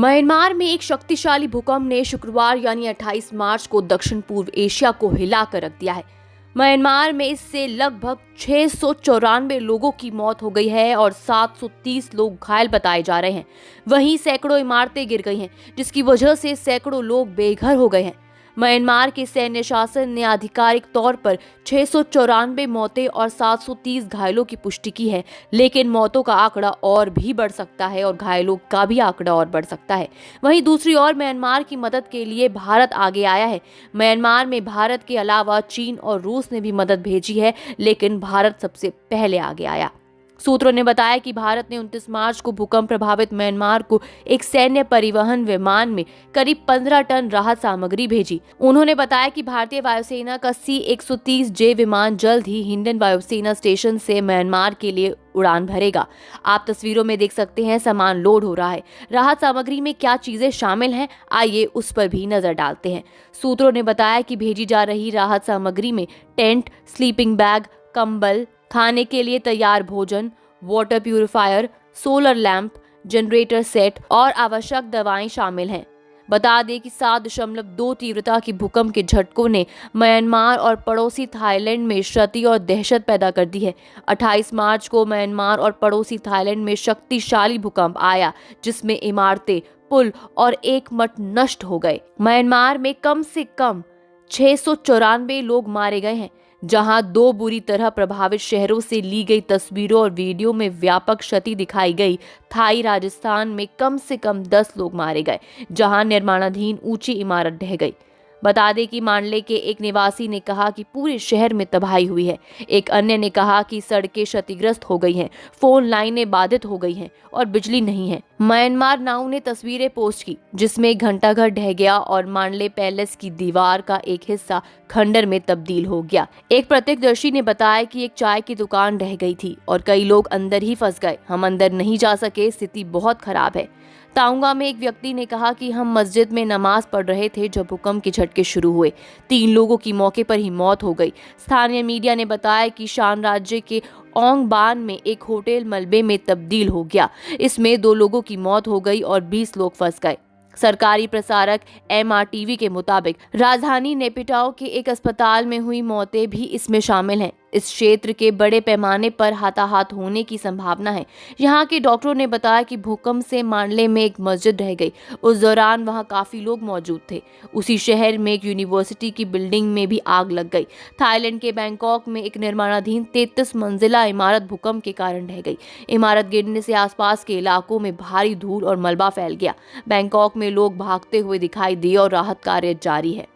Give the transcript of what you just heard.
Myanmar में एक शक्तिशाली भूकंप ने शुक्रवार यानी 28 मार्च को दक्षिण पूर्व एशिया को हिलाकर रख दिया है। म्यांमार में इससे लगभग 694 लोगों की मौत हो गई है और 730 लोग घायल बताए जा रहे हैं। वहीं सैकड़ों इमारतें गिर गई हैं, जिसकी वजह से सैकड़ों लोग बेघर हो गए हैं। म्यांमार के सैन्य शासन ने आधिकारिक तौर पर 694 मौतें और 730 घायलों की पुष्टि की है, लेकिन मौतों का आंकड़ा और भी बढ़ सकता है और घायलों का भी आंकड़ा और बढ़ सकता है। वहीं दूसरी ओर म्यांमार की मदद के लिए भारत आगे आया है। म्यांमार में भारत के अलावा चीन और रूस ने भी मदद भेजी है, लेकिन भारत सबसे पहले आगे आया। सूत्रों ने बताया कि भारत ने 29 मार्च को भूकंप प्रभावित म्यांमार को एक सैन्य परिवहन विमान में करीब 15 टन राहत सामग्री भेजी। उन्होंने बताया कि भारतीय वायुसेना का C-130J विमान जल्द ही हिंडन वायुसेना स्टेशन से म्यांमार के लिए उड़ान भरेगा। आप तस्वीरों में देख सकते हैं, सामान लोड हो रहा है। राहत सामग्री में क्या चीजें शामिल हैं, आइए उस पर भी नजर डालते हैं। सूत्रों ने बताया कि भेजी जा रही राहत सामग्री में टेंट, स्लीपिंग बैग, कंबल, खाने के लिए तैयार भोजन, water purifier, solar lamp, generator set और आवश्यक दवाएं शामिल हैं। बता दें कि 7.2 तीव्रता की भूकंप के झटकों ने म्यांमार और पड़ोसी थाईलैंड में क्षति और दहशत पैदा कर दी है। 28 मार्च को म्यांमार और पड़ोसी थाईलैंड में शक्तिशाली भूकंप आया, जिसमें इमारतें, पुल और एक मठ नष्ट हो गए। म्यांमार में कम से कम 694 लोग मारे गए हैं, जहां 2 बुरी तरह प्रभावित शहरों से ली गई तस्वीरों और वीडियो में व्यापक क्षति दिखाई गई। थाई राजस्थान में कम से कम 10 लोग मारे गए, जहां निर्माणाधीन ऊंची इमारत ढह गई। बता दें कि मांडले के एक निवासी ने कहा कि पूरे शहर में तबाही हुई है। एक अन्य ने कहा कि सड़कें क्षतिग्रस्त हो गई हैं, फोन लाइनें बाधित हो गई हैं और बिजली नहीं है। म्यांमार नाउ ने तस्वीरें पोस्ट की, जिसमें एक घंटाघर ढह गया और मांडले पैलेस की दीवार का एक हिस्सा खंडर में तब्दील हो गया। एक प्रत्यक्षदर्शी ने बताया कि एक चाय की दुकान ढह गई थी और कई लोग अंदर ही फंस गए। हम अंदर नहीं जा सके, स्थिति बहुत खराब है। ताउंगा में एक व्यक्ति ने कहा कि हम मस्जिद में नमाज पढ़ रहे थे जब भूकंप के झटके शुरू हुए। 3 लोगों की मौके पर ही मौत हो गई। स्थानीय मीडिया ने बताया कि शान राज्य के ओंग बान में एक होटल मलबे में तब्दील हो गया। इसमें 2 लोगों की मौत हो गई और 20 लोग फंस गए। सरकारी प्रसारक MRTV के मुताबिक राजधानी नेपिटाओ के एक अस्पताल में हुई मौतें भी इसमें शामिल हैं। इस क्षेत्र के बड़े पैमाने पर हाथाहाथ होने की संभावना है। यहाँ के डॉक्टरों ने बताया कि भूकंप से मांडले में एक मस्जिद ढह गई। उस दौरान वहाँ काफी लोग मौजूद थे। उसी शहर में एक यूनिवर्सिटी की बिल्डिंग में भी आग लग गई। थाईलैंड के बैंकॉक में एक निर्माणाधीन 33 मंजिला इमारत भूकंप के कारण ढह गई। इमारत गिरने से आसपास के इलाकों में भारी धूल और मलबा फैल गया। बैंकॉक में लोग भागते हुए दिखाई दिए और राहत कार्य जारी है।